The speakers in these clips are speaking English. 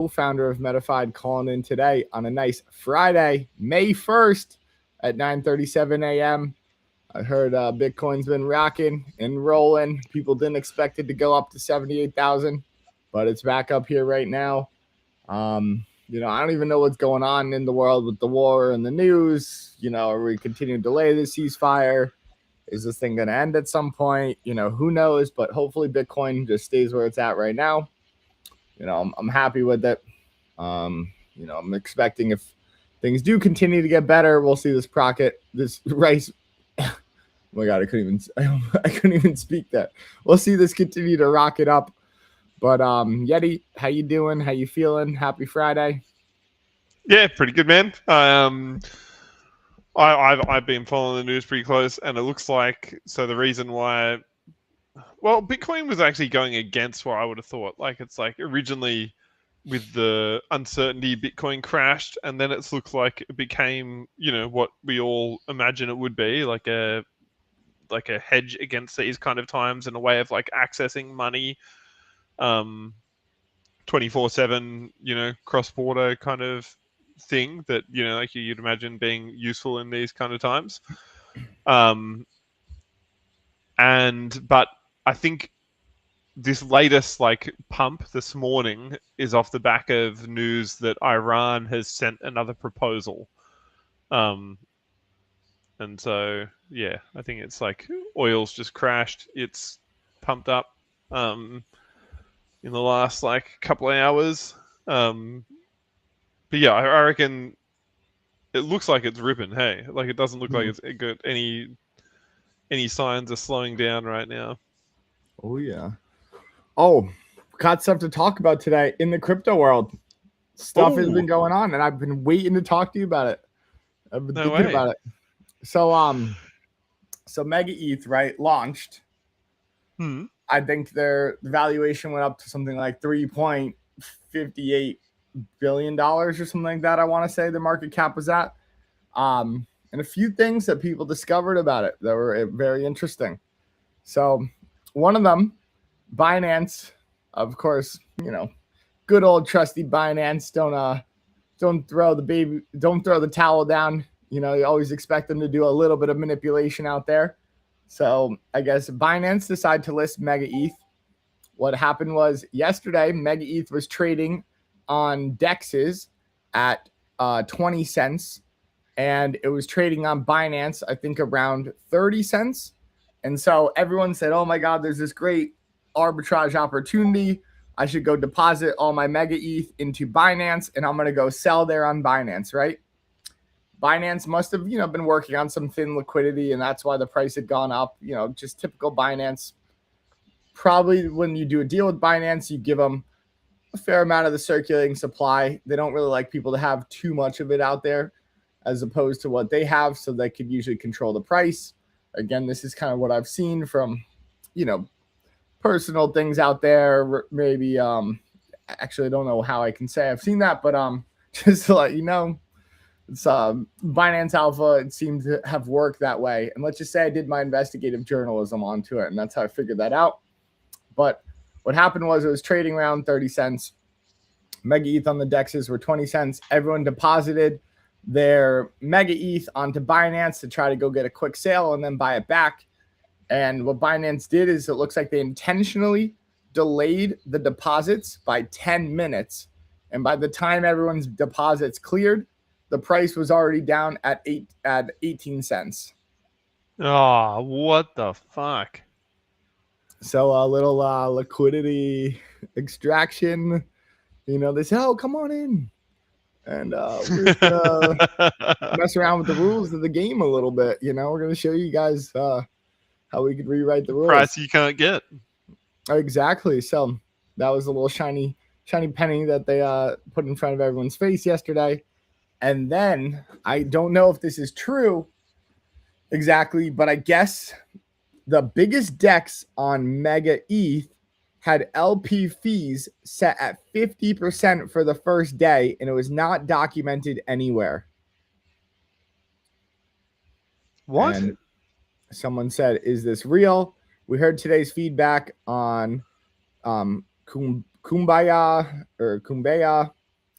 co-founder of Metafide, calling in today on a nice Friday, May 1st at 9:37 a.m. I heard Bitcoin's been rocking and rolling. People didn't expect it to go up to 78,000, but it's back up here right now. I don't even know what's going on in the world with the war and the news. Are we continuing to delay the ceasefire? Is this thing going to end at some point? Who knows? But hopefully Bitcoin just stays where it's at right now. I'm happy with it. I'm expecting if things do continue to get better, we'll see this rice. Oh my God, I couldn't even speak that. We'll see this continue to rocket up. But Yeti, how you doing? How you feeling? Happy Friday. Yeah, pretty good, man. I've been following the news pretty close, and it looks like the reason why, well, Bitcoin was actually going against what I would have thought. It's originally with the uncertainty, Bitcoin crashed, and then it looks like it became what we all imagine it would be, like a hedge against these kind of times and a way of accessing money 24/7, cross-border kind of thing that you'd imagine being useful in these kind of times. But I think this latest pump this morning is off the back of news that Iran has sent another proposal. And so I think it's oil's just crashed. It's pumped up in the last couple of hours. But yeah, I reckon it looks like it's ripping. Hey, it doesn't look like it's got any signs of slowing down right now. Oh yeah. Oh, got stuff to talk about today in the crypto world. Stuff has been going on, and I've been waiting to talk to you about it. I've been thinking about it. So Mega ETH, right, launched. I think their valuation went up to something like $3.58 billion or something like that. I want to say the market cap was at. And a few things that people discovered about it that were very interesting. So one of them, Binance, of course, good old trusty Binance. Don't throw the towel down. You always expect them to do a little bit of manipulation out there. So I guess Binance decided to list Mega ETH. What happened was yesterday, Mega ETH was trading on DEXs at 20 cents, and it was trading on Binance, I think, around 30 cents. And so everyone said, oh my God, there's this great arbitrage opportunity. I should go deposit all my Mega ETH into Binance, and I'm going to go sell there on Binance, right? Binance must have, been working on some thin liquidity, and that's why the price had gone up. Just typical Binance. Probably when you do a deal with Binance, you give them a fair amount of the circulating supply. They don't really like people to have too much of it out there as opposed to what they have, so they could usually control the price. Again, this is kind of what I've seen from, personal things out there. Maybe, actually, I don't know how I can say I've seen that, but just to let you know, it's Binance Alpha. It seemed to have worked that way. And let's just say I did my investigative journalism onto it, and that's how I figured that out. But what happened was it was trading around 30 cents. Mega ETH on the DEXs were 20 cents. Everyone deposited their Mega ETH onto Binance to try to go get a quick sale and then buy it back. And what Binance did is it looks like they intentionally delayed the deposits by 10 minutes. And by the time everyone's deposits cleared, the price was already down at 18 cents. Oh, what the fuck? So a little liquidity extraction. They say, oh, come on in. And we're going to mess around with the rules of the game a little bit. We're going to show you guys how we could rewrite the rules. Price you can't get. Exactly. So that was a little shiny penny that they put in front of everyone's face yesterday. And then I don't know if this is true exactly, but I guess the biggest DEX on Mega ETH had LP fees set at 50% for the first day, and it was not documented anywhere. What? And someone said, is this real? We heard today's feedback on Kumbaya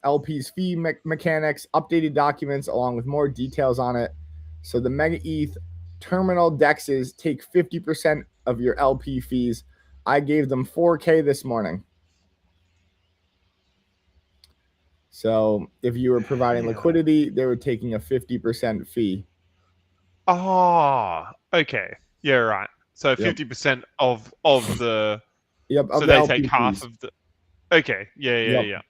LP's fee mechanics, updated documents along with more details on it. So the Mega ETH terminal dexes take 50% of your LP fees. I gave them 4K this morning. So if you were providing liquidity, they were taking a 50% fee. Oh, okay. Yeah, right. So 50% of the. Yep, So of the they LP take half fees. of the. Okay. Yeah.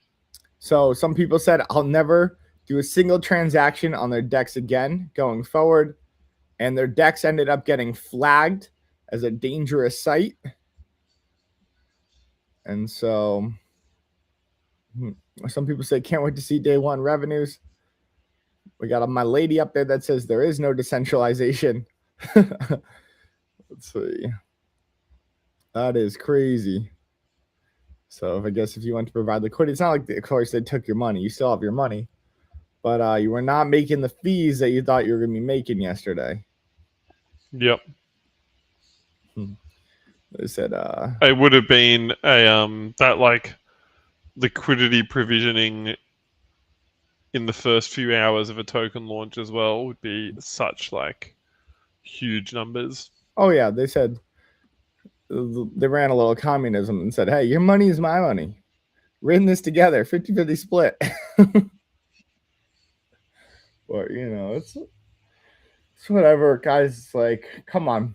So some people said I'll never do a single transaction on their DEX again going forward, and their DEX ended up getting flagged as a dangerous site. And so some people say can't wait to see day one revenues. We got my lady up there that says there is no decentralization. Let's see. That is crazy. So I guess if you want to provide liquidity, it's not like, of course, they took your money. You still have your money. But you were not making the fees that you thought you were going to be making yesterday. Yep. They said it would have been a that like liquidity provisioning in the first few hours of a token launch as well would be such like huge numbers. Oh yeah, they said they ran a little communism and said, hey, your money is my money. We're in this together, 50-50 split. But it's whatever, guys. It's like, come on.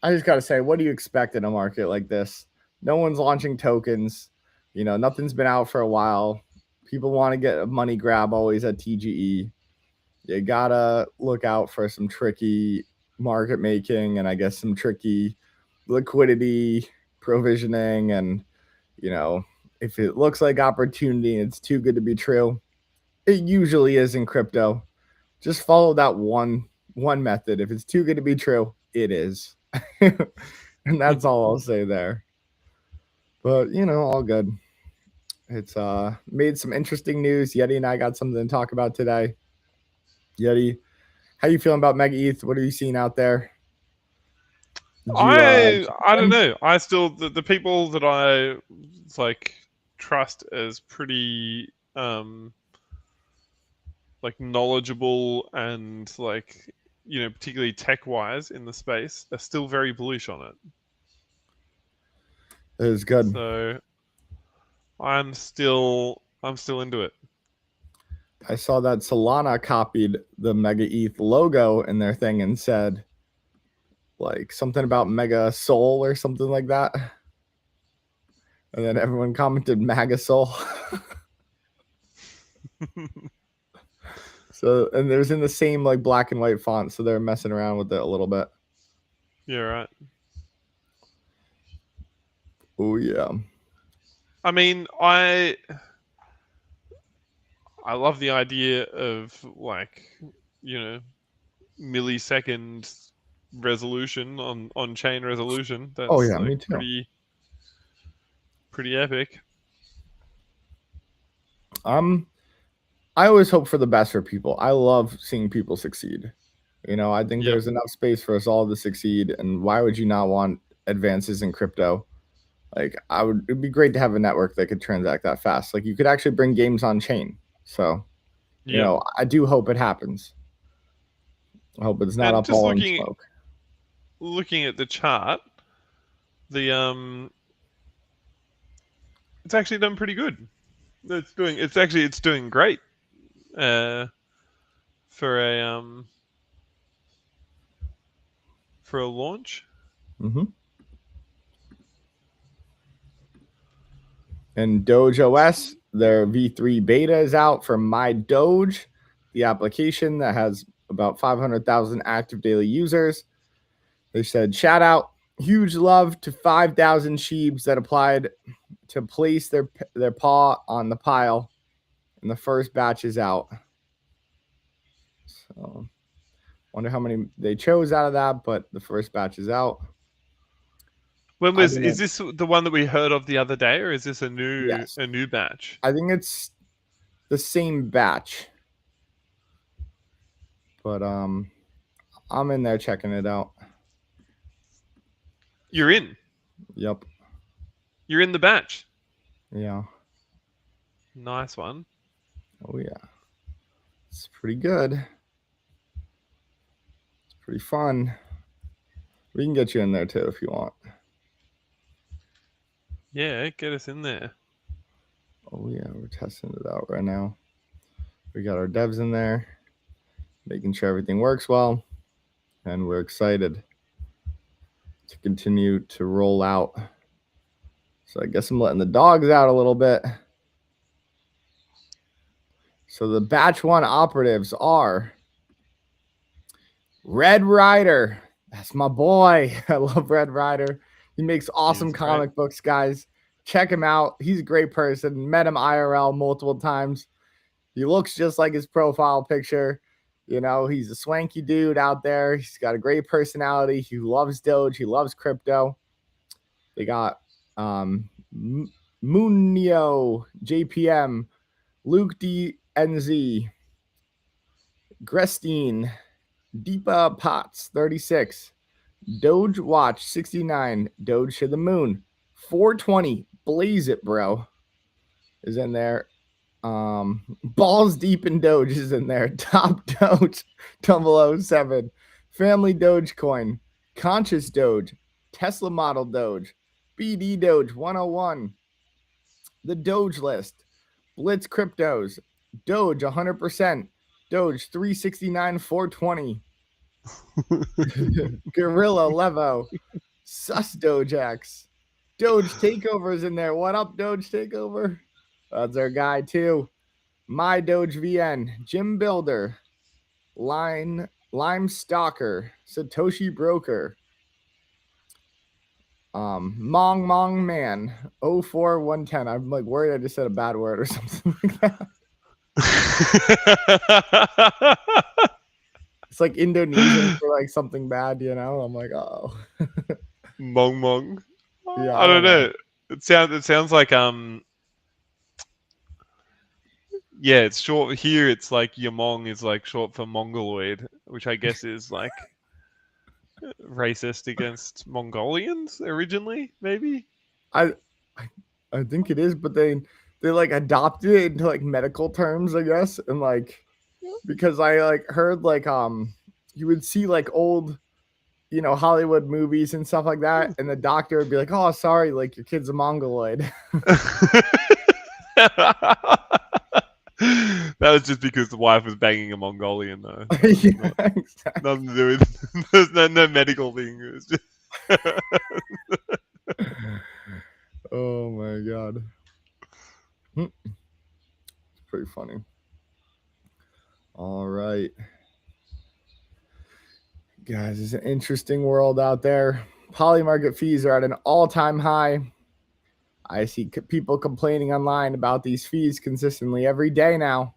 I just gotta say, what do you expect in a market like this? No one's launching tokens. Nothing's been out for a while. People want to get a money grab always at TGE. You gotta look out for some tricky market making and I guess some tricky liquidity provisioning. And if it looks like opportunity and it's too good to be true, it usually is in crypto. Just follow that one method. If it's too good to be true, it is. And that's all I'll say there. But all good. It's made some interesting news. Yeti and I got something to talk about today. Yeti, how you feeling about Mega ETH? What are you seeing out there? I don't know. I still the people that I like trust as pretty like knowledgeable and like particularly tech wise in the space are still very bullish on it. It is good. So I'm still into it. I saw that Solana copied the Mega ETH logo in their thing and said like something about Mega Soul or something like that. And then everyone commented Maga Soul. So, and there's in the same like black and white font, so they're messing around with it a little bit. Yeah, right. Oh yeah. I mean, I love the idea of like, millisecond resolution on chain resolution. That's like me too. Pretty epic. I always hope for the best for people. I love seeing people succeed. I think there's enough space for us all to succeed. And why would you not want advances in crypto? Like it'd be great to have a network that could transact that fast. Like you could actually bring games on chain. So, I do hope it happens. I hope it's not up all in smoke. Looking at the chart, it's actually done pretty good. It's doing great. For a launch. Mm-hmm. And Doge OS, their V3 beta is out for My Doge, the application that has about 500,000 active daily users. They said, shout out, huge love to 5,000 sheeps that applied to place their paw on the pile. And the first batch is out. So, wonder how many they chose out of that, but the first batch is out. Is this the one that we heard of the other day, or is this a new batch? I think it's the same batch. But I'm in there checking it out. You're in? Yep. You're in the batch? Yeah. Nice one. Oh yeah. It's pretty good. It's pretty fun. We can get you in there too if you want. Yeah, get us in there. Oh yeah, we're testing it out right now. We got our devs in there, making sure everything works well, and we're excited to continue to roll out. So I guess I'm letting the dogs out a little bit. So the batch 1 operatives are Red Rider. That's my boy. I love Red Rider. He makes awesome comic books, guys. Check him out. He's a great person. Met him IRL multiple times. He looks just like his profile picture. You know, he's a swanky dude out there. He's got a great personality. He loves Doge. He loves crypto. They got Munio, JPM, Luke DNZ, Grestine, Deepa Potts, 36, Doge Watch, 69, Doge to the Moon, 420, Blaze It, bro, is in there. Balls Deep in Doge is in there. Top Doge, 007, Family Dogecoin, Conscious Doge, Tesla Model Doge, BD Doge 101, The Doge List, Blitz Cryptos, Doge 100%, Doge 369 420, Gorilla Levo, Sus Dogex, Doge Takeover's in there. What up, Doge Takeover? That's our guy too. My Doge VN, Jim Builder, Lime Stalker, Satoshi Broker, Mong Man, 04110. I'm like worried I just said a bad word or something like that. It's like Indonesian for like something bad, you know? I'm like, oh. Mong. Yeah, I don't know. It sounds like yeah, it's short here. It's like Yamong is like short for Mongoloid, which I guess is like racist against Mongolians originally, maybe. I think it is, but they like adopted it into like medical terms, I guess, and like because I like heard like you would see like old, you know, Hollywood movies and stuff like that, and the doctor would be like, "Oh, sorry, like your kid's a mongoloid." That was just because the wife was banging a Mongolian, though. Yeah, exactly. Nothing to do with. There's no medical thing. It was just Oh my god, it's pretty funny. All right, guys, it's an interesting world out there. Poly market fees are at an all-time high. I see people complaining online about these fees consistently every day now.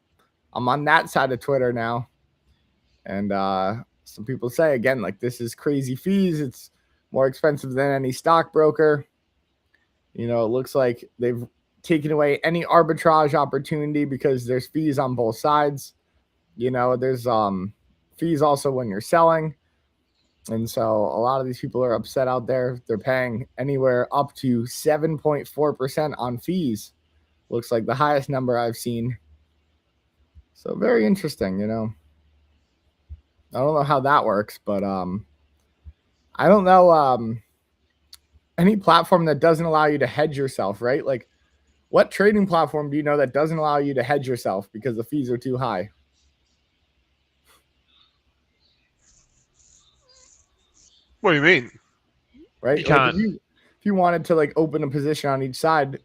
I'm on that side of Twitter now. And some people say, again, like, this is crazy fees. It's more expensive than any stockbroker. You know, it looks like they've taken away any arbitrage opportunity because there's fees on both sides. You know, there's fees also when you're selling. And so a lot of these people are upset out there. They're paying anywhere up to 7.4% on fees. Looks like the highest number I've seen. So very interesting, you know. I don't know how that works, but I don't know any platform that doesn't allow you to hedge yourself, right? Like, what trading platform do you know that doesn't allow you to hedge yourself because the fees are too high? What do you mean? Right? You Like can't. if you wanted to like open a position on each side,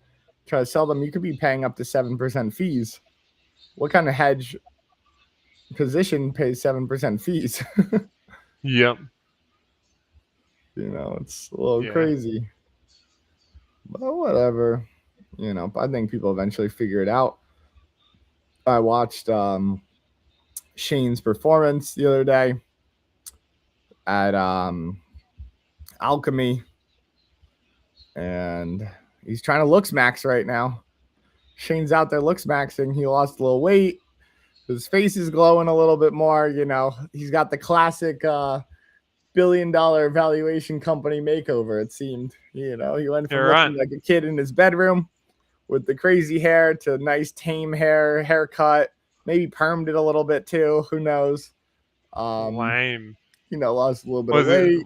try to sell them, you could be paying up to 7% fees. What kind of hedge position pays 7% fees? Yep. You know, it's a little crazy. But whatever. You know, I think people eventually figure it out. I watched Shane's performance the other day at Alchemy, and he's trying to looks max right now. Shane's out there looks maxing. He lost a little weight. His face is glowing a little bit more. You know, he's got the classic $1 billion valuation company makeover, it seemed. You know, he went from looking like a kid in his bedroom with the crazy hair to nice tame haircut, maybe permed it a little bit too. Who knows? Lame. Lost a little bit of weight.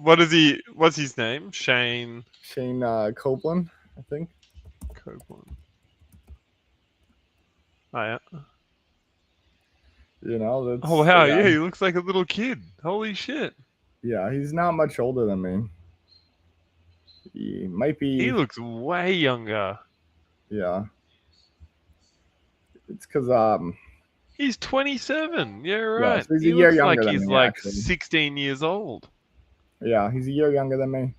What's his name? Shane Copeland, I think. Copeland. Oh, yeah. That's, oh wow, yeah, he looks like a little kid. Holy shit. Yeah, he's not much older than me. He might be. He looks way younger. Yeah. It's because he's 27. Yeah, right. Yeah, so he's he a year looks younger like than he's me, like actually. 16 years old. Yeah, he's a year younger than me.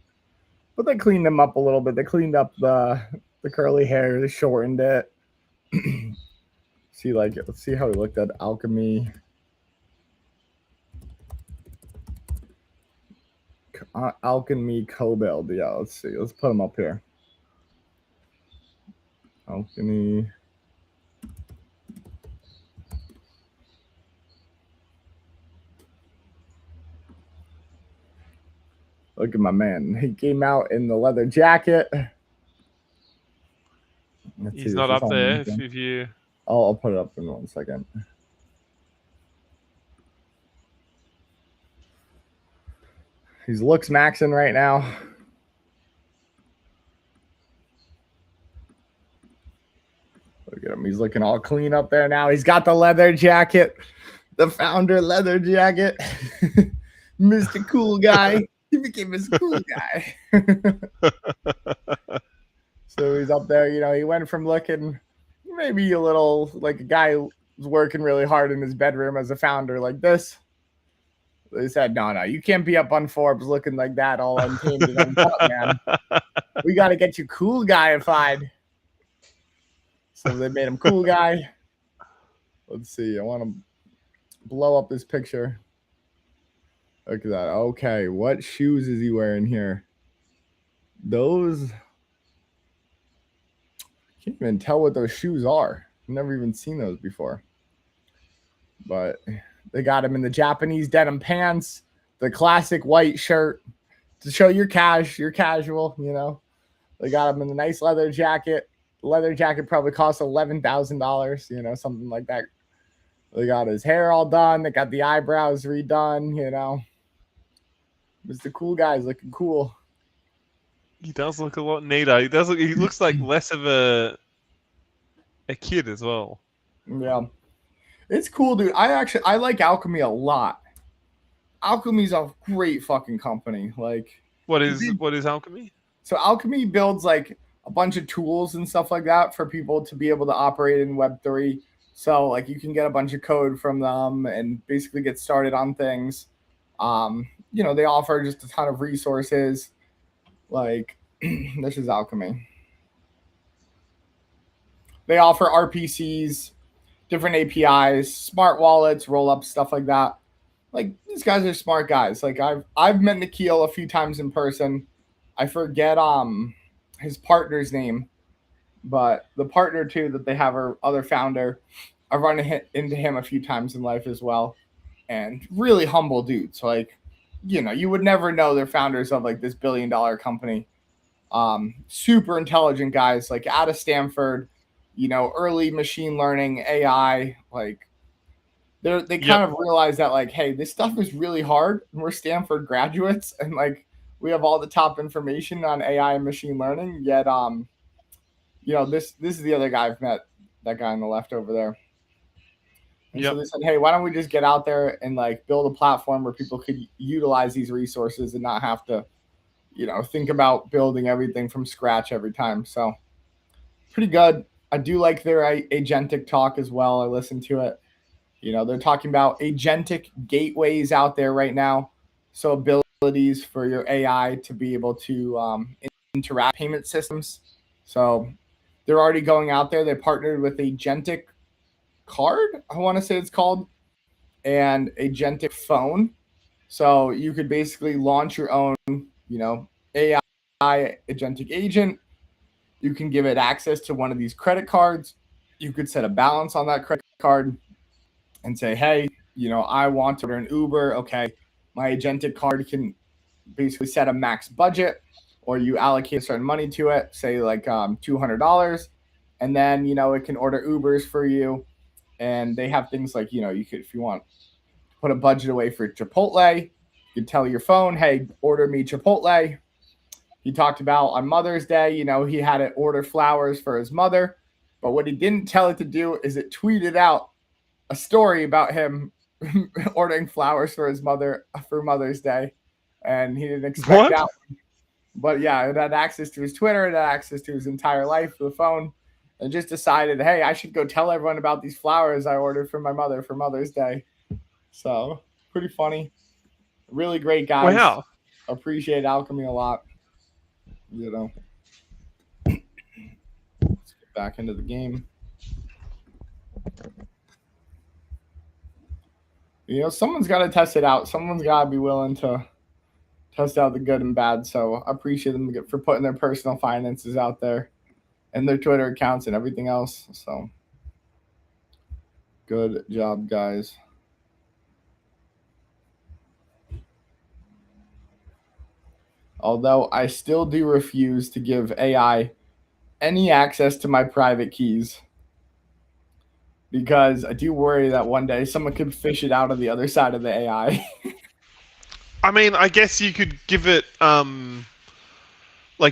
But they cleaned him up a little bit. They cleaned up the curly hair. They shortened it. Let's see how he looked at Alchemy. Alchemy co-build. Yeah, let's see. Let's put him up here. Alchemy. Look at my man. He came out in the leather jacket. He's not up there. If you... I'll put it up in 1 second. He's looks maxing right now. Look at him. He's looking all clean up there now. He's got the leather jacket. The founder leather jacket. Mr. Cool Guy. He became Mr. Cool Guy. So he's up there. He went from looking maybe a little like a guy who's working really hard in his bedroom as a founder like this. They said, no, you can't be up on Forbes looking like that, all untamed and uncut, man. We got to get you cool guyified. So they made him cool guy. Let's see. I want to blow up this picture. Look at that. Okay, what shoes is he wearing here? Those... I can't even tell what those shoes are. I've never even seen those before. But... they got him in the Japanese denim pants, the classic white shirt to show you're casual, They got him in the nice leather jacket. The leather jacket probably cost $11,000, something like that. They got his hair all done. They got the eyebrows redone, Mr. Cool Guy's looking cool. He does look a lot neater. He looks like less of a kid as well. Yeah. It's cool, dude. I like Alchemy a lot. Alchemy's a great fucking company. Like, what is Alchemy? So Alchemy builds like a bunch of tools and stuff like that for people to be able to operate in Web3. So like you can get a bunch of code from them and basically get started on things. They offer just a ton of resources. Like this is Alchemy. They offer RPCs, different APIs, smart wallets, roll-ups, stuff like that. Like these guys are smart guys. Like I've met Nikhil a few times in person. I forget his partner's name, but the partner too that they have, our other founder, I've run into him a few times in life as well, and really humble dudes. Like, you would never know they're founders of like this $1 billion company. Super intelligent guys, like out of Stanford. Early machine learning, AI, like they kind of realize that like, hey, this stuff is really hard. And we're Stanford graduates, and like we have all the top information on AI and machine learning. Yet, this is the other guy I've met, that guy on the left over there. And so they said, hey, why don't we just get out there and like build a platform where people could utilize these resources and not have to, think about building everything from scratch every time. So pretty good. I do like their agentic talk as well. I listen to it. They're talking about agentic gateways out there right now. So abilities for your AI to be able to interact with payment systems. So they're already going out there. They partnered with Agentic Card, I want to say it's called, and Agentic Phone. So you could basically launch your own, AI agentic agent. You can give it access to one of these credit cards. You could set a balance on that credit card and say, hey, I want to order an Uber. Okay, my agentic card can basically set a max budget, or you allocate a certain money to it, say like $200, and then it can order Ubers for you, and they have things like you could, if you want, put a budget away for Chipotle. You could tell your phone, hey, order me Chipotle. He talked about on Mother's Day, he had it order flowers for his mother, but what he didn't tell it to do is it tweeted out a story about him ordering flowers for his mother for Mother's Day, and he didn't expect that. But yeah, it had access to his Twitter, it had access to his entire life for the phone, and just decided, hey, I should go tell everyone about these flowers I ordered for my mother for Mother's Day. So pretty funny. Really great guys. Wow. Appreciate Alchemy a lot. Let's get back into the game. Someone's got to test it out. Someone's got to be willing to test out the good and bad. So I appreciate them for putting their personal finances out there and their Twitter accounts and everything else. So good job, guys. Although I still do refuse to give AI any access to my private keys, because I do worry that one day someone could fish it out of the other side of the AI. I mean, I guess you could give it,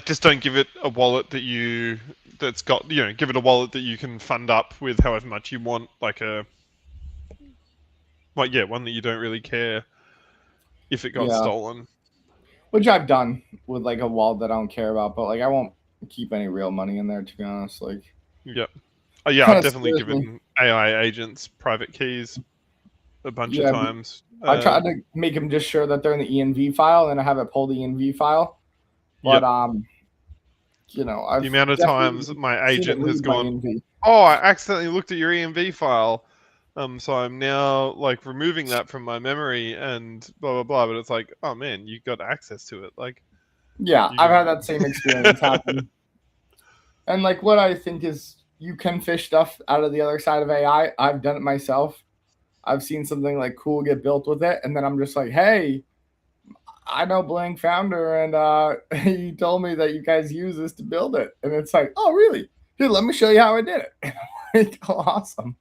just don't give it a wallet that's got, give it a wallet that you can fund up with however much you want, one that you don't really care if it got stolen. Which I've done with a wallet that I don't care about, but I won't keep any real money in there, to be honest. Yep. Oh yeah, I've definitely given AI agents private keys a bunch of times. I tried to make them just sure that they're in the ENV file, and I have it pull the ENV file. But I've the amount of times my agent has gone, oh, I accidentally looked at your ENV file. So I'm now removing that from my memory and blah blah blah. But it's oh man, you got access to it. I've had that same experience happen. And what I think is, you can fish stuff out of the other side of AI. I've done it myself. I've seen something cool get built with it, and then I'm just hey, I know Blank founder, and he told me that you guys use this to build it, and it's oh really? Here, let me show you how I did it. Awesome.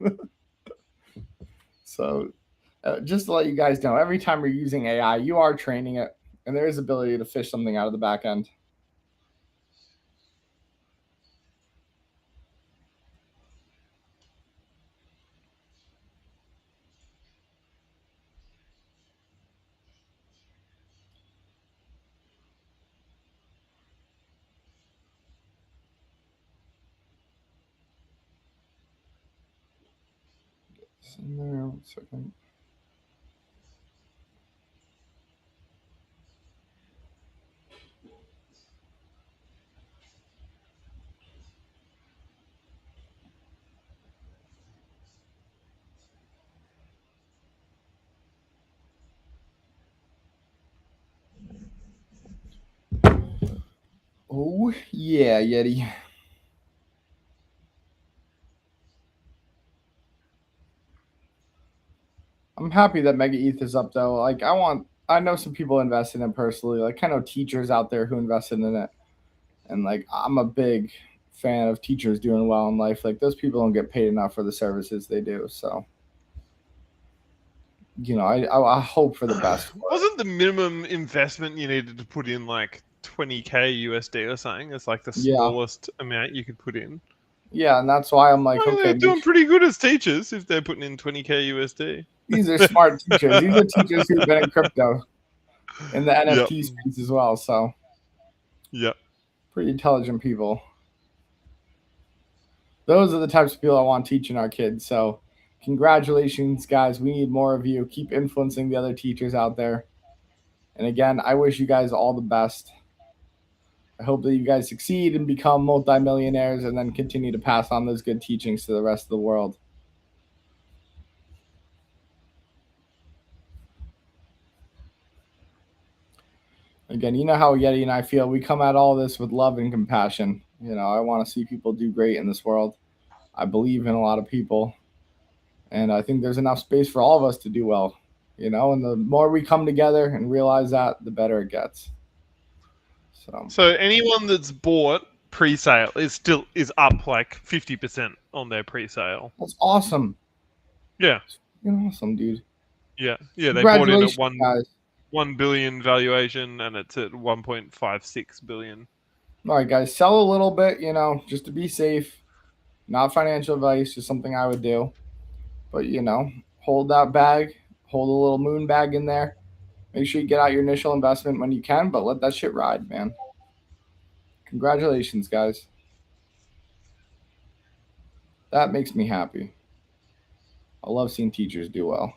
So just to let you guys know, every time you're using AI, you are training it, and there is ability to fish something out of the back end. In there, 1 second. Oh yeah, Yeti. I'm happy that Mega ETH is up though. I know some people invest in it personally. I know teachers out there who invested in it, and I'm a big fan of teachers doing well in life. Those people don't get paid enough for the services they do. So, I hope for the best. Wasn't the minimum investment you needed to put in $20K USD or something? It's the smallest amount you could put in. Yeah, and that's why I'm okay. They're doing pretty good as teachers if they're putting in $20K USD. These are smart teachers. These are teachers who've been in crypto, in the NFT space as well. So, pretty intelligent people. Those are the types of people I want teaching our kids. So, congratulations, guys. We need more of you. Keep influencing the other teachers out there. And again, I wish you guys all the best. I hope that you guys succeed and become multimillionaires, and then continue to pass on those good teachings to the rest of the world. Again, you know how Yeti and I feel. We come at all this with love and compassion. I want to see people do great in this world. I believe in a lot of people, and I think there's enough space for all of us to do well. And the more we come together and realize that, the better it gets. So anyone that's bought pre-sale is up like 50% on their pre-sale. That's awesome. Yeah. You're awesome, dude. Yeah. They bought in at Congratulations, guys. 1 billion valuation, and it's at 1.56 billion. All right, guys, sell a little bit, just to be safe. Not financial advice, just something I would do. But, hold that bag, hold a little moon bag in there. Make sure you get out your initial investment when you can, but let that shit ride, man. Congratulations, guys. That makes me happy. I love seeing teachers do well.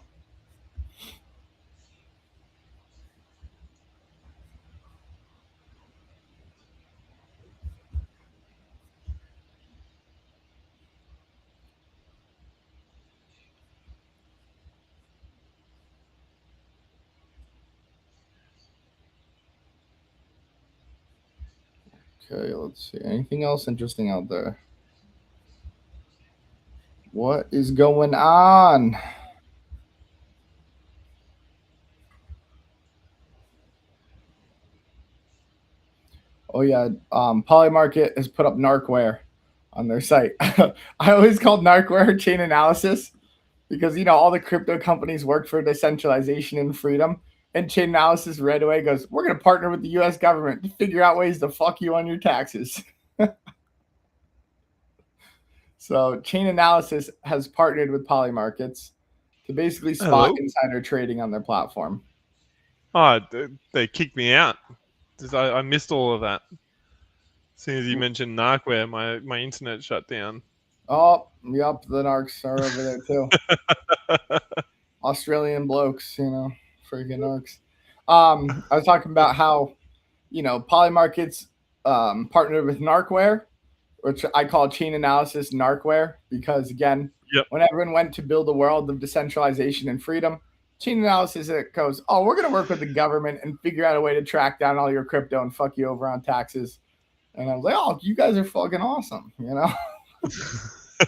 Okay, let's see. Anything else interesting out there? What is going on? Oh yeah, Polymarket has put up narcware on their site. I always called narcware chain analysis because all the crypto companies work for decentralization and freedom. And chain analysis right away goes, we're going to partner with the U.S. government to figure out ways to fuck you on your taxes. So chain analysis has partnered with Polymarkets to basically spot insider trading on their platform. Oh, they kicked me out. I missed all of that. As soon as you mentioned narcware, my internet shut down. Oh, yep, the narcs are over there too. Australian blokes, freaking narcs. I was talking about how, Polymarkets partnered with narcware, which I call chain analysis narcware, because again, when everyone went to build a world of decentralization and freedom, chain analysis, it goes, oh, we're going to work with the government and figure out a way to track down all your crypto and fuck you over on taxes. And I was like, oh, you guys are fucking awesome, We're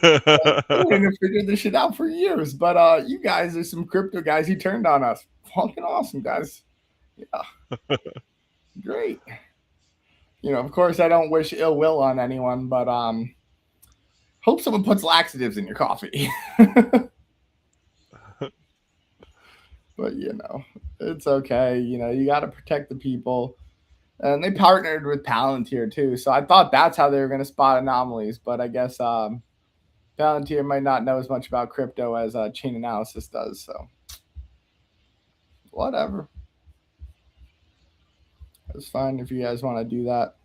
going to figure this shit out for years, but you guys are some crypto guys who turned on us. Fucking awesome, guys. Yeah. Great. Of course, I don't wish ill will on anyone, but hope someone puts laxatives in your coffee. But it's okay. You got to protect the people. And they partnered with Palantir too, so I thought that's how they were going to spot anomalies. But I guess Palantir might not know as much about crypto as chain analysis does. So whatever, it's fine if you guys want to do that.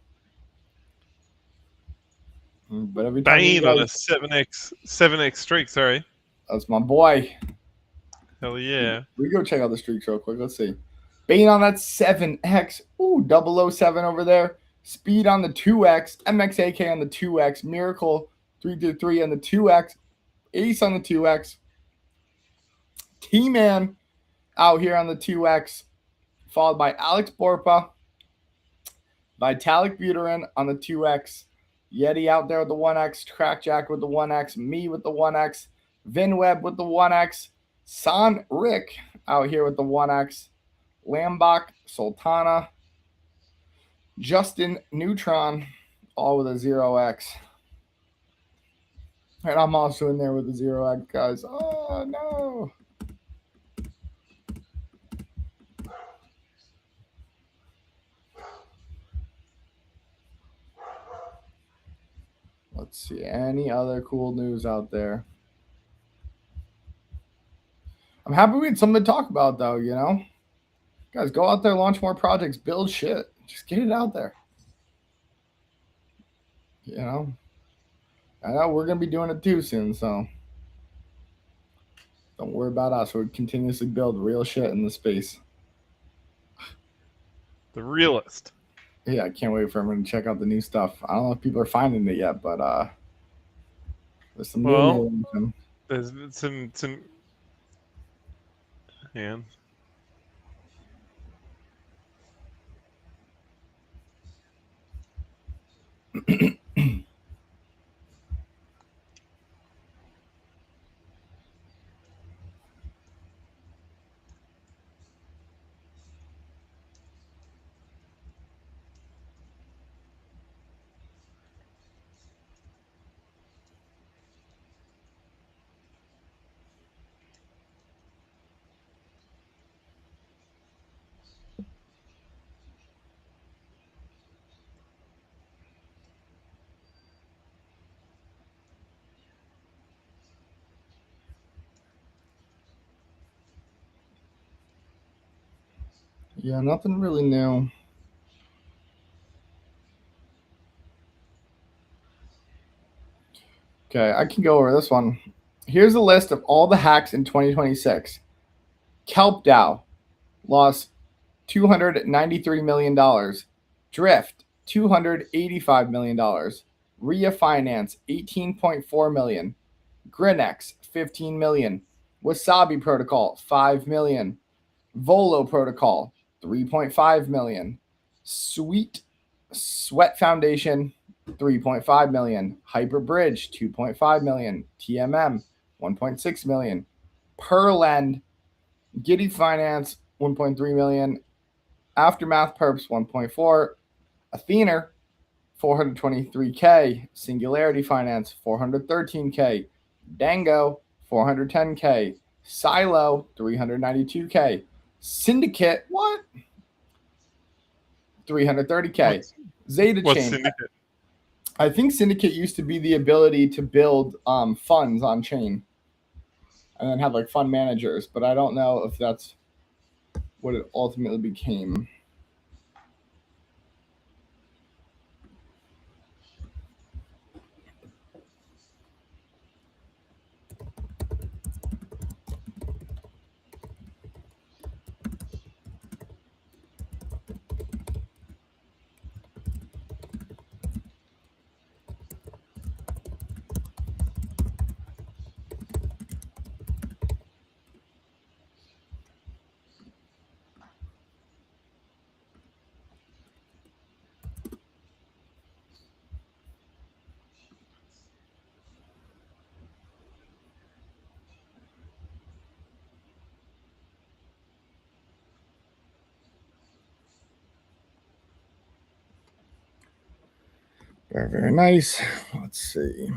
But every time Bane on a 7x streak, sorry. That's my boy. Hell yeah. We go check out the streaks real quick. Let's see. Bane on that 7x. Ooh, 007 over there. Speed on the 2x. MXAK on the 2x. Miracle 323 on the 2x. Ace on the 2x. T-Man out here on the 2x. Followed by Alex Borpa. Vitalik Buterin on the 2x. Yeti out there with the 1x. Crackjack with the 1x. Me with the 1x. Vinweb with the 1x. San Rick out here with the 1x. Lambach, Sultana, Justin Neutron, all with a 0x. And I'm also in there with the 0x, guys. Oh, no. Let's see. Any other cool news out there? I'm happy we had something to talk about, though, Guys, go out there, launch more projects, build shit. Just get it out there. I know we're going to be doing it too soon, so don't worry about us. We continuously build real shit in the space. The realist. Yeah, I can't wait for everyone to check out the new stuff. I don't know if people are finding it yet, but there's some new. There's some. Yeah. Yeah, nothing really new. Okay, I can go over this one. Here's a list of all the hacks in 2026. Kelp DAO lost $293 million. Drift, $285 million. Ria Finance, $18.4 million. Grinex, $15 million. Wasabi Protocol, $5 million. Volo Protocol, $3.5 million. Sweat Foundation, $3.5 million. Hyperbridge, $2.5 million. TMM, $1.6 million. Perlend, Giddy Finance, $1.3 million. Aftermath Perps, 1.4. Athener, 423K. Singularity Finance, 413K. Dango, 410K. Silo, 392K. Syndicate, what? 330K. Zeta What's Chain. Syndicate? I think Syndicate used to be the ability to build funds on chain and then have like fund managers, but I don't know if that's what it ultimately became. Very, very nice. Let's see.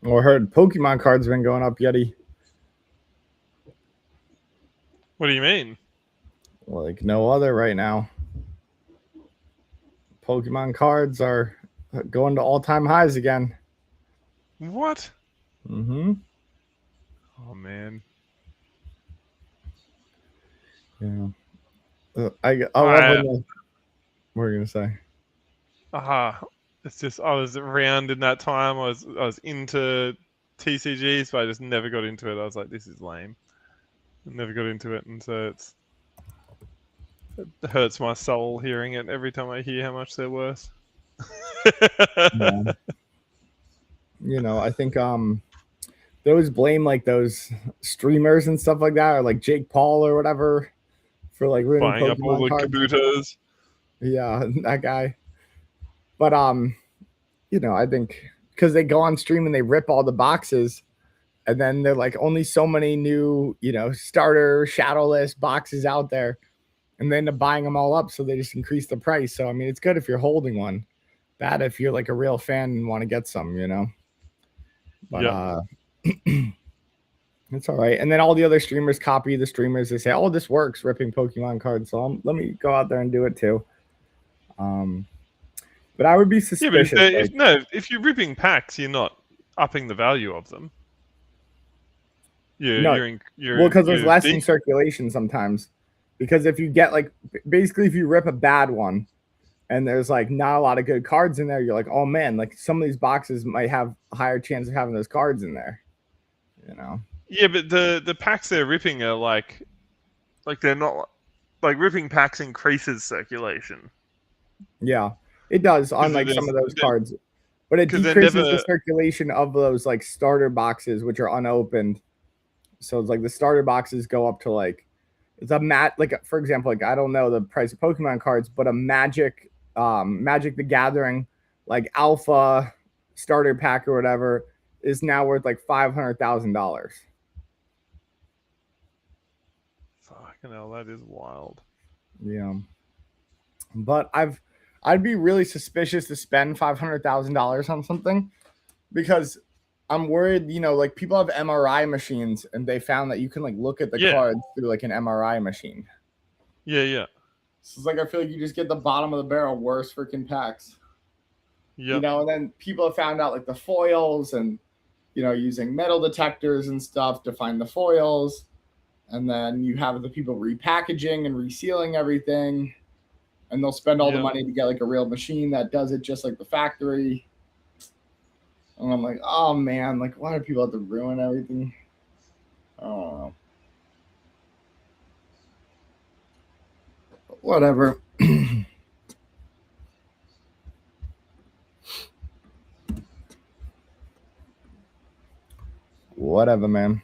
Well, I heard Pokemon cards have been going up, Yeti. What do you mean? Like no other right now. Pokemon cards are going to all-time highs again. What? Mm-hmm. Oh man. Yeah. I love when the, what are you gonna say? It's just I was around in that time. I was into TCGs, but I just never got into it. I was like, this is lame. I never got into it, and so it hurts my soul hearing it every time I hear how much they're worth. Yeah. You know, I think they always blame like those streamers and stuff like that, or like Jake Paul or whatever, for like ruining Buying up all Pokemon the cards. Kabutos. Yeah, that guy. But you know, I think because they go on stream and they rip all the boxes, and then they're like only so many new, you know, starter shadowless boxes out there, and they end up buying them all up, so they just increase the price. So I mean, it's good if you're holding one, bad if you're like a real fan and want to get some, you know. But it's all right. And then all the other streamers copy the streamers. They say, "Oh, this works, ripping Pokemon cards." So let me go out there and do it too. But I would be suspicious. Yeah, but if you're ripping packs, you're not upping the value of them. No, well, because there's less in circulation sometimes. Because if you get like, basically, if you rip a bad one, and there's like not a lot of good cards in there, you're like, oh man, like some of these boxes might have a higher chance of having those cards in there. You know. Yeah, but the packs they're ripping are like they're not like ripping packs increases circulation. Yeah, it does on like some of those cards, but it decreases the circulation of those like starter boxes which are unopened. So it's like the starter boxes go up to like it's a like for example, like I don't know the price of Pokemon cards, but a Magic the Gathering like alpha starter pack or whatever is now worth like $500,000. Fucking hell, that is wild. Yeah. But I'd be really suspicious to spend $500,000 on something because I'm worried, you know, like people have MRI machines and they found that you can like look at the cards through like an MRI machine. Yeah. So it's like I feel like you just get the bottom of the barrel worst freaking packs. Yeah. You know, and then people have found out like the foils and using metal detectors and stuff to find the foils. And then you have the people repackaging and resealing everything. And they'll spend all the money to get like a real machine that does it just like the factory. And I'm like, oh man, like why do people have to ruin everything? I don't know. Whatever. Whatever, man.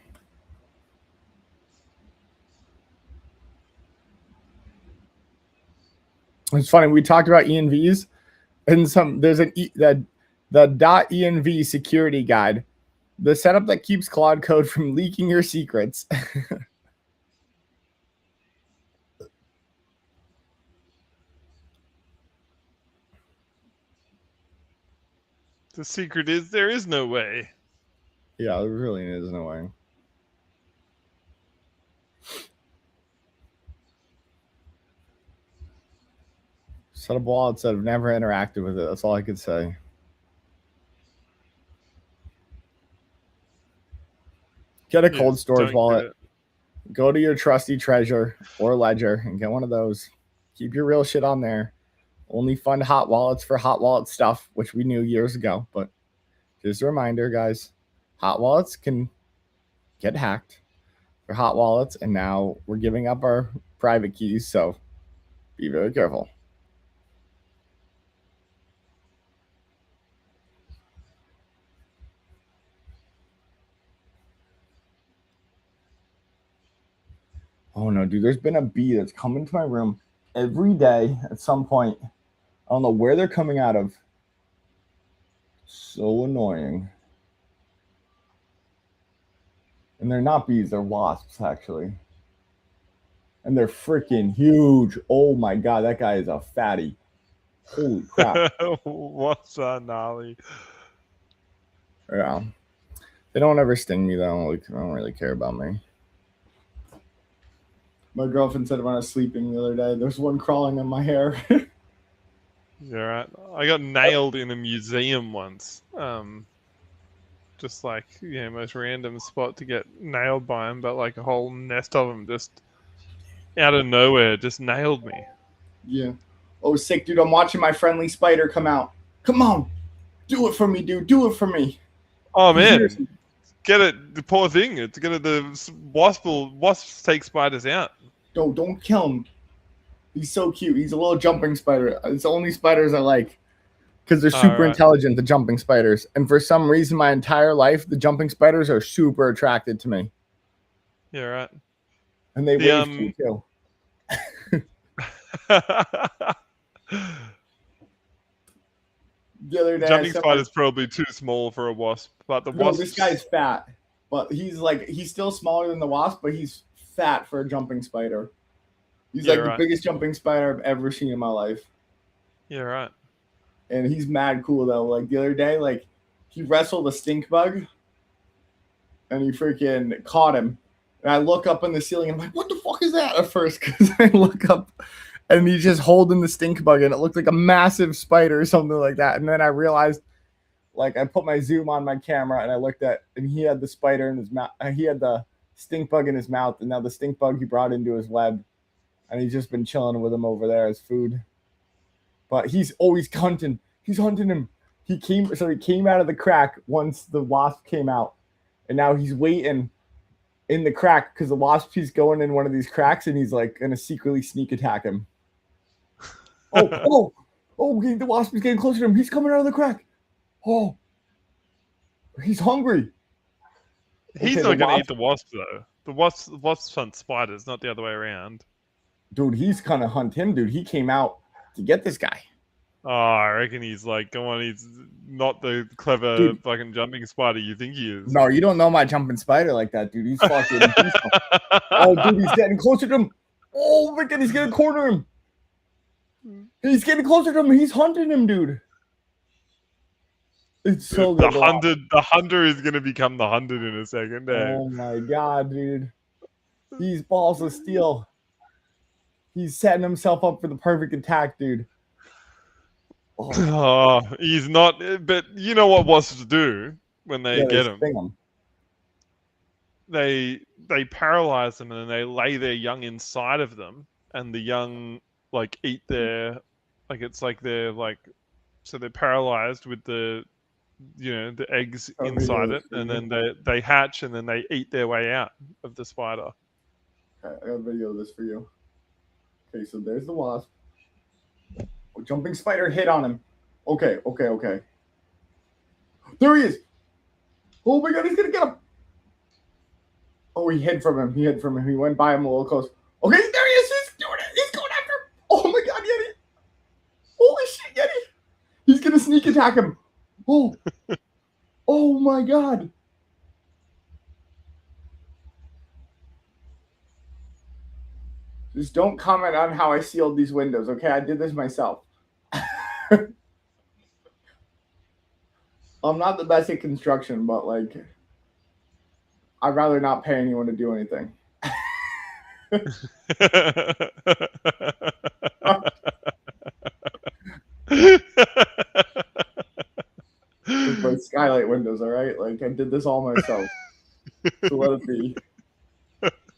It's funny. We talked about ENVs, and there's the .env security guide, the setup that keeps Claude Code from leaking your secrets. The secret is there is no way. Yeah, there really is no way. Set up wallets that have never interacted with it. That's all I could say. Get a cold storage wallet. Go to your trusty Treasure or Ledger and get one of those. Keep your real shit on there. Only fund hot wallets for hot wallet stuff, which we knew years ago. But just a reminder, guys, hot wallets can get hacked for hot wallets. And now we're giving up our private keys. So be very careful. Oh no, dude, there's been a bee that's come into my room every day at some point. I don't know where they're coming out of. So annoying. And they're not bees, they're wasps, actually. And they're freaking huge. Oh my god, that guy is a fatty. Holy crap. What's that, gnarly? Yeah. They don't ever sting me, though. Like, they don't really care about me. My girlfriend said when I was sleeping the other day, there's one crawling in my hair. Yeah, right. I got nailed in a museum once. Just like, most random spot to get nailed by him, but like a whole nest of them just out of nowhere just nailed me. Yeah. Oh, sick, dude. I'm watching my friendly spider come out. Come on. Do it for me, dude. Do it for me. Oh, man. Seriously. Get it. The poor thing. It's gonna, the wasps take spiders out. Don't kill him. He's so cute. He's a little jumping spider. It's the only spiders I like because they're super intelligent, the jumping spiders. And for some reason, my entire life, the jumping spiders are super attracted to me. Yeah, right. And they wave to you, too. The other day, jumping spider's probably too small for a wasp, but the wasp. This guy's fat, but he's still smaller than the wasp, but he's fat for a jumping spider. He's the biggest jumping spider I've ever seen in my life. Yeah, right. And he's mad cool though. Like the other day, like he wrestled a stink bug, and he freaking caught him. And I look up in the ceiling, and I'm like, "What the fuck is that?" At first, because I look up, and he's just holding the stink bug, and it looked like a massive spider or something like that. And then I realized, like, I put my zoom on my camera, and I looked at, and he had the spider in his mouth. He had the stink bug in his mouth, and now the stink bug he brought into his web, and he's just been chilling with him over there as food. But he's always hunting. He's hunting him. He came out of the crack once the wasp came out, and now he's waiting in the crack because the wasp he's going in one of these cracks, and he's like gonna secretly sneak attack him. The wasp is getting closer to him. He's coming out of the crack. Oh, he's hungry. He's not gonna eat the wasp though. The wasps hunt spiders, not the other way around. Dude, he's gonna hunt him, dude. He came out to get this guy. Oh, I reckon he's like, come on, he's not the clever fucking jumping spider you think he is. No, you don't know my jumping spider like that, dude. He's fucking. Oh, dude, he's getting closer to him. Oh, freaking, he's gonna corner him. He's getting closer to him. He's hunting him, dude. It's so good. The hunter is gonna become the hunted in a second. Oh my god, dude. He's balls of steel. He's setting himself up for the perfect attack, dude. Oh, he's not. But you know what wasps do? when they Yeah, they get them. sting them. They paralyze them and then they lay their young inside of them, and the young like eat their it's like they're like so they're paralyzed with the the eggs inside it, and then they hatch and then they eat their way out of the spider. Okay, I got a video of this for you. Okay, so there's the wasp. Oh, jumping spider hit on him. Okay. There he is. Oh my god, he's gonna get him. Oh, he hid from him. He went by him a little close. Okay, there he is. He's doing it. He's going after him. Oh my god, Yeti. Holy shit, Yeti. He's gonna sneak attack him. Oh. Oh my god. Just don't comment on how I sealed these windows, okay? I did this myself. I'm not the best at construction, but like, I'd rather not pay anyone to do anything. With my skylight windows, all right? Like, I did this all myself. So let it be.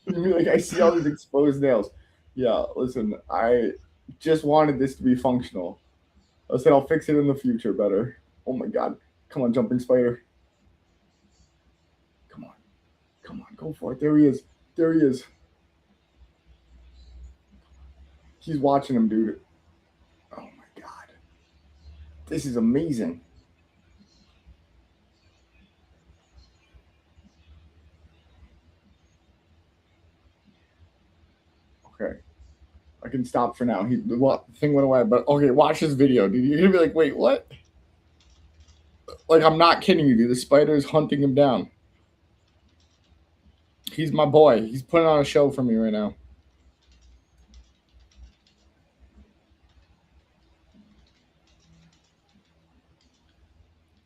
Like, I see all these exposed nails. Yeah, listen, I just wanted this to be functional. I said I'll fix it in the future better. Oh my god. Come on, jumping spider. Come on, go for it. There he is. He's watching him, dude. Oh my god. This is amazing. Okay. I can stop for now. The thing went away, but okay, watch this video, dude. You're gonna be like, wait, what? Like, I'm not kidding you, dude. The spider is hunting him down. He's my boy. He's putting on a show for me right now.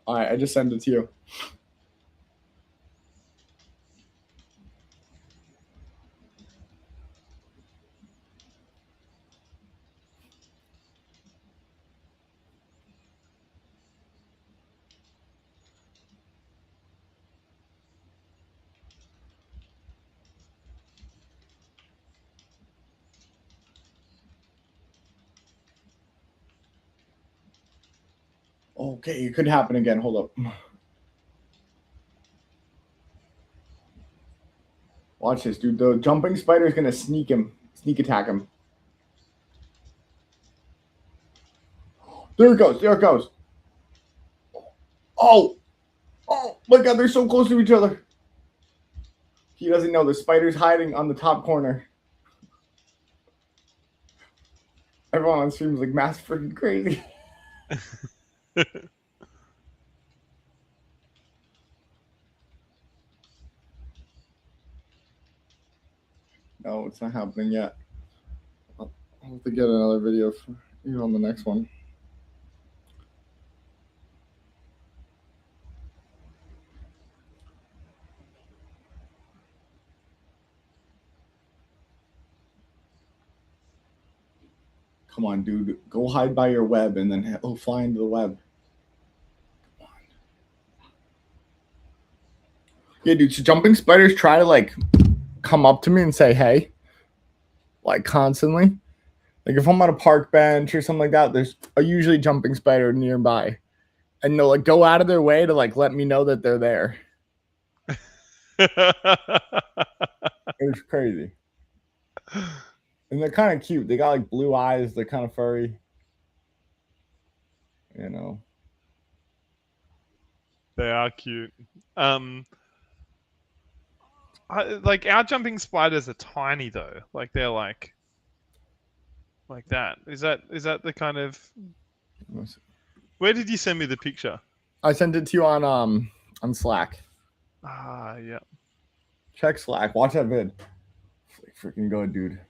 All right, I just sent it to you. Okay, it could happen again. Hold up. Watch this, dude. The jumping spider is gonna sneak attack him. There it goes. Oh my god, they're so close to each other. He doesn't know the spider's hiding on the top corner. Everyone on stream is like, mass freaking crazy. No, it's not happening yet. I'll have to get another video for you on the next one. Come on, dude. Go hide by your web and then he'll fly into the web. Come on. Yeah, dude. So jumping spiders try to like come up to me and say, hey, like constantly. Like if I'm on a park bench or something like that, there's a usually jumping spider nearby. And they'll like go out of their way to like let me know that they're there. It's crazy. And they're kind of cute. They got like blue eyes. They're kind of furry. You know. They are cute. Like our jumping spiders are tiny though. Like they're like that. Is that the kind of? Where did you send me the picture? I sent it to you on Slack. Ah, yeah. Check Slack. Watch that vid. Like freaking good, dude.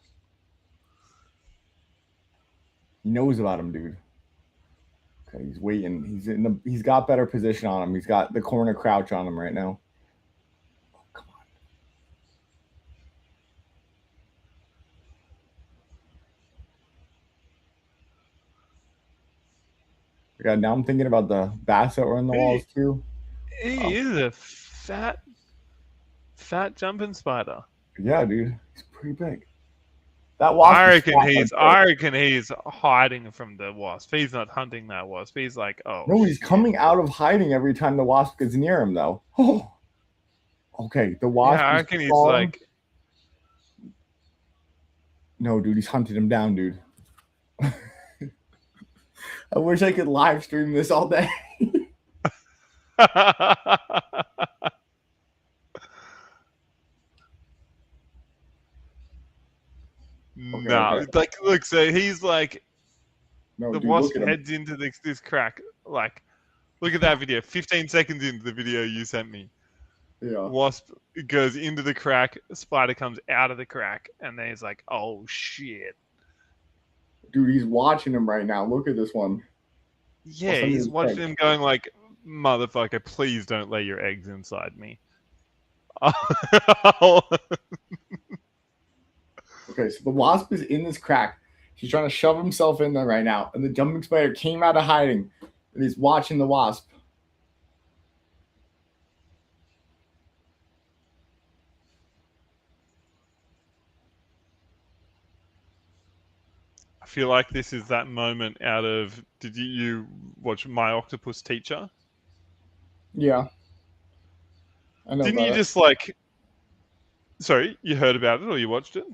He knows about him, dude. Okay, he's waiting. He's got better position on him. He's got the corner crouch on him right now. Oh, come on. Yeah, now I'm thinking about the bats that were in the walls too. He is a fat jumping spider. Yeah, dude, he's pretty big. That wasp. I reckon he's hiding from the wasp. He's not hunting that wasp. He's like, oh no, he's shit. coming out of hiding every time the wasp gets near him, though. Oh, okay. The wasp. Yeah, I reckon he's like. No, dude, he's hunting him down, dude. I wish I could live stream this all day. No, like, look, so he's like, the wasp heads into this crack. Like, look at that video. 15 seconds into the video you sent me. Yeah. Wasp goes into the crack, spider comes out of the crack, and then he's like, oh shit. Dude, he's watching him right now. Look at this one. Yeah, he's watching him going like, motherfucker, please don't lay your eggs inside me. Okay, so the wasp is in this crack. He's trying to shove himself in there right now. And the jumping spider came out of hiding. And he's watching the wasp. I feel like this is that moment out of... Did you watch My Octopus Teacher? Yeah. I know. Didn't you just like... Sorry, you heard about it or you watched it?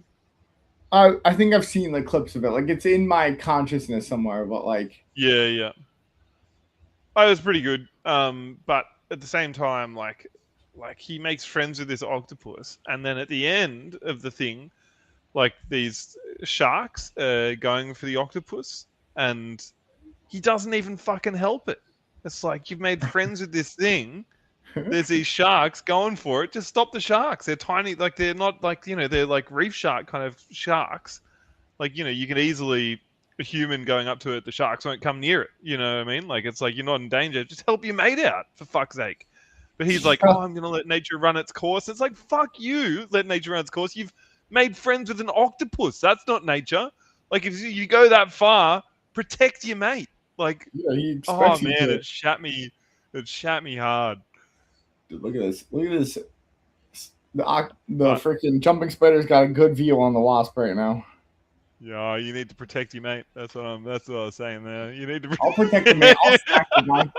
I think I've seen like clips of it. Like it's in my consciousness somewhere, but like... Yeah. Oh, it was pretty good. But at the same time, like he makes friends with this octopus. And then at the end of the thing, like these sharks are going for the octopus and he doesn't even fucking help it. It's like, you've made friends with this thing. There's these sharks going for it. Just stop the sharks. They're tiny. Like, they're not like, they're like reef shark kind of sharks. Like, you can easily, a human going up to it, the sharks won't come near it. You know what I mean? Like, it's like, you're not in danger. Just help your mate out, for fuck's sake. But he's like, oh, I'm going to let nature run its course. It's like, fuck you, let nature run its course. You've made friends with an octopus. That's not nature. Like, if you go that far, protect your mate. Like, oh man, it shat me hard. Dude, look at this. Look at this. The freaking jumping spider's got a good view on the wasp right now. Yeah, you need to protect your mate. That's what I was saying there. You need to. I'll protect the mate. I'll smack the guy.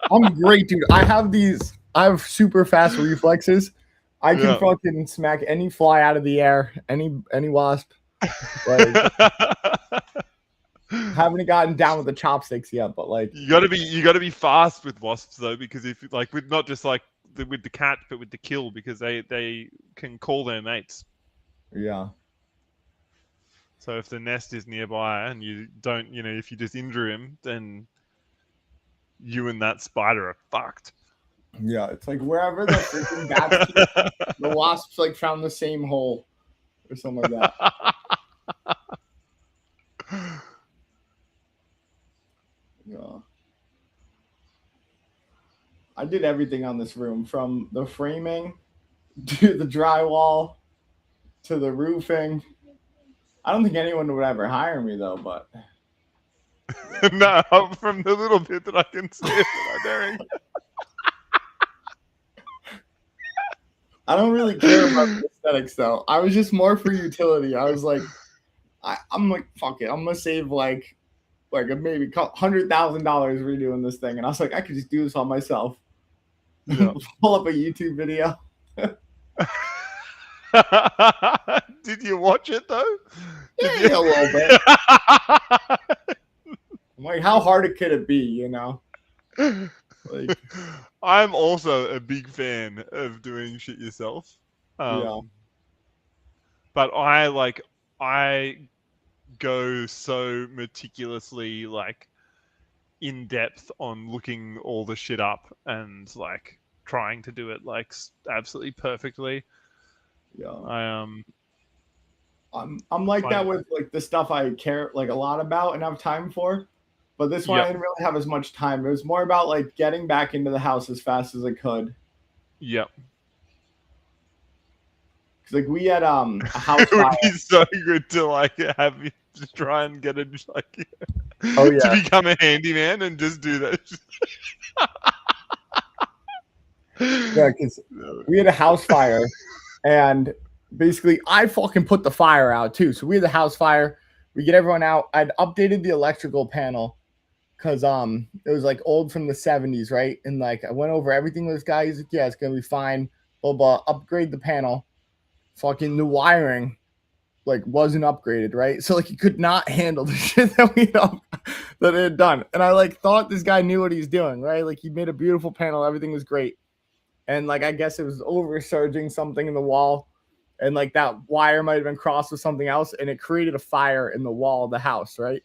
I'm great, dude. I have super fast reflexes. I can fucking smack any fly out of the air, any wasp. Like, haven't gotten down with the chopsticks yet, but like you gotta be fast with wasps though, because if like with not just like with the cat, but with the kill, because they can call their mates. Yeah. So if the nest is nearby and you don't, if you just injure him, then you and that spider are fucked. Yeah, it's like wherever the freaking bats the wasps like found the same hole or something like that. Yeah. I did everything on this room, from the framing to the drywall to the roofing. I don't think anyone would ever hire me though, but no, from the little bit that I can see it, I'm daring. I don't really care about the aesthetics though. I was just more for utility. I was like, I'm like, fuck it. I'm gonna save like maybe $100,000 redoing this thing, and I was like, I could just do this all myself. Yeah. Pull up a YouTube video. Did you watch it though? Yeah, a little bit. I'm like, how hard could it be? Like, I'm also a big fan of doing shit yourself. Yeah. But I go so meticulously in depth on looking all the shit up and trying to do it absolutely perfectly. Yeah. I'm like that with the stuff I care a lot about and have time for. But this one I didn't really have as much time. It was more about getting back into the house as fast as I could. Yep. Because we had a house it would be so good to have you just try and get it to become a handyman and just do that. Yeah, because we had a house fire, and basically I fucking put the fire out too. So we had the house fire. We get everyone out. I'd updated the electrical panel because it was like old from the 70s, right? And like I went over everything with this guy. He's like, yeah, it's gonna be fine. Blah blah. Upgrade the panel. Fucking the wiring like wasn't upgraded, right? So like he could not handle the shit that that it had done. And I like thought this guy knew what he's doing, right? Like he made a beautiful panel, everything was great. And like I guess it was overcharging something in the wall. And like that wire might have been crossed with something else, and it created a fire in the wall of the house, right?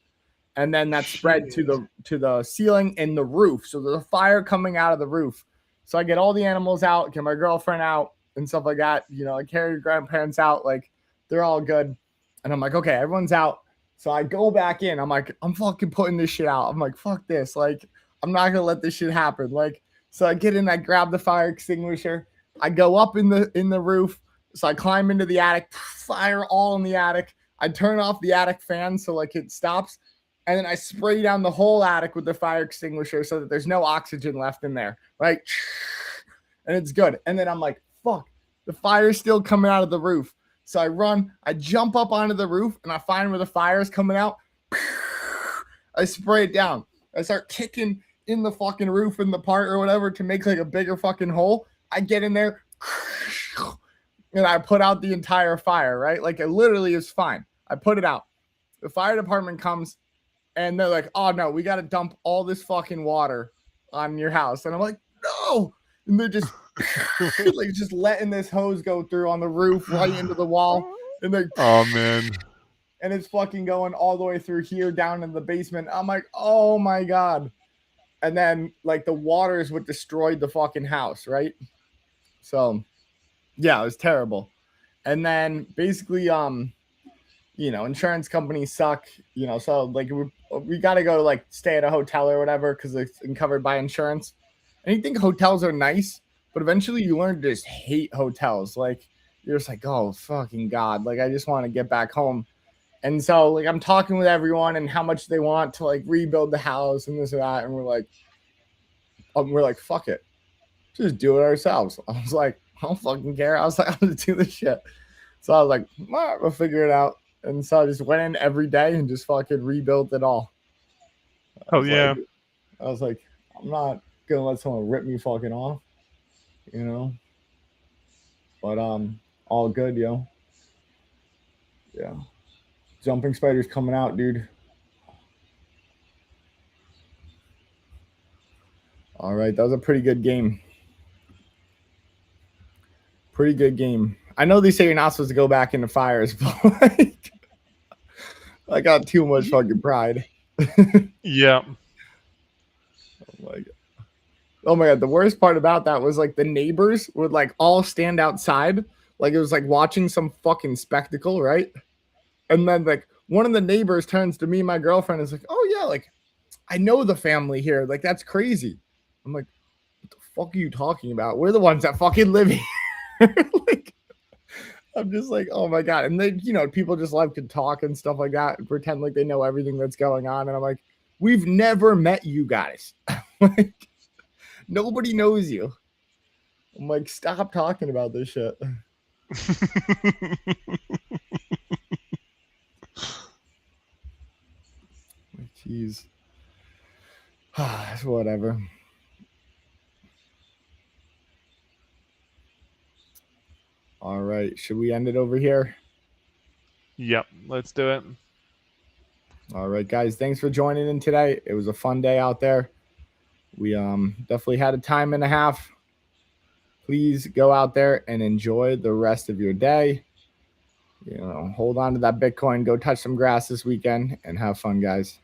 And then that spread to the ceiling and the roof. So there's a fire coming out of the roof. So I get all the animals out, get my girlfriend out and stuff like that. You know, I carry your grandparents out, like they're all good. And I'm like, okay, everyone's out. So I go back in. I'm like, I'm fucking putting this shit out. I'm like, fuck this. Like, I'm not gonna let this shit happen. Like, so I get in, I grab the fire extinguisher. I go up in the roof. So I climb into the attic, fire all in the attic. I turn off the attic fan so like it stops. And then I spray down the whole attic with the fire extinguisher so that there's no oxygen left in there, right? And it's good. And then I'm like, fuck, the fire's still coming out of the roof. So I run, I jump up onto the roof, and I find where the fire is coming out. I spray it down. I start kicking in the fucking roof in the part or whatever to make like a bigger fucking hole. I get in there, and I put out the entire fire, right? Like it literally is fine. I put it out. The fire department comes, and they're like, oh, no, we got to dump all this fucking water on your house. And I'm like, no. And they're just like just letting this hose go through on the roof right into the wall. And they're, oh, man. And it's fucking going all the way through here down in the basement. I'm like, oh, my God. And then like the water is what destroyed the fucking house, right? So, yeah, it was terrible. And then basically, you know, insurance companies suck, you know, so like we got to go like stay at a hotel or whatever because it's covered by insurance. And you think hotels are nice, but eventually you learn to just hate hotels. Like you're just like, oh, fucking God. Like I just want to get back home. And so like I'm talking with everyone and how much they want to like rebuild the house and this or that. And we're like, fuck it. Just do it ourselves. I was like, I don't fucking care. I was like, I'm going to do this shit. So I was like, all right, we'll figure it out. And so I just went in every day and just fucking rebuilt it all. Oh, yeah. I was like, I'm not going to let someone rip me fucking off, you know? But, all good, yo. Yeah. Jumping spiders coming out, dude. All right. That was a pretty good game. Pretty good game. I know they say you're not supposed to go back into fires, but like, I got too much fucking pride. Yeah. Oh my God. The worst part about that was like the neighbors would like all stand outside. Like it was like watching some fucking spectacle, right? And then like one of the neighbors turns to me, my girlfriend, is like, oh yeah, like I know the family here. Like that's crazy. I'm like, what the fuck are you talking about? We're the ones that fucking live here. Like, I'm just like, oh my God. And then, you know, people just love to talk and stuff like that and pretend like they know everything that's going on. And I'm like, we've never met you guys. Like, nobody knows you. I'm like, stop talking about this shit. Jeez. Whatever. All right. Should we end it over here? Yep. Let's do it. All right, guys. Thanks for joining in today. It was a fun day out there. We definitely had a time and a half. Please go out there and enjoy the rest of your day. You know, hold on to that Bitcoin. Go touch some grass this weekend and have fun, guys.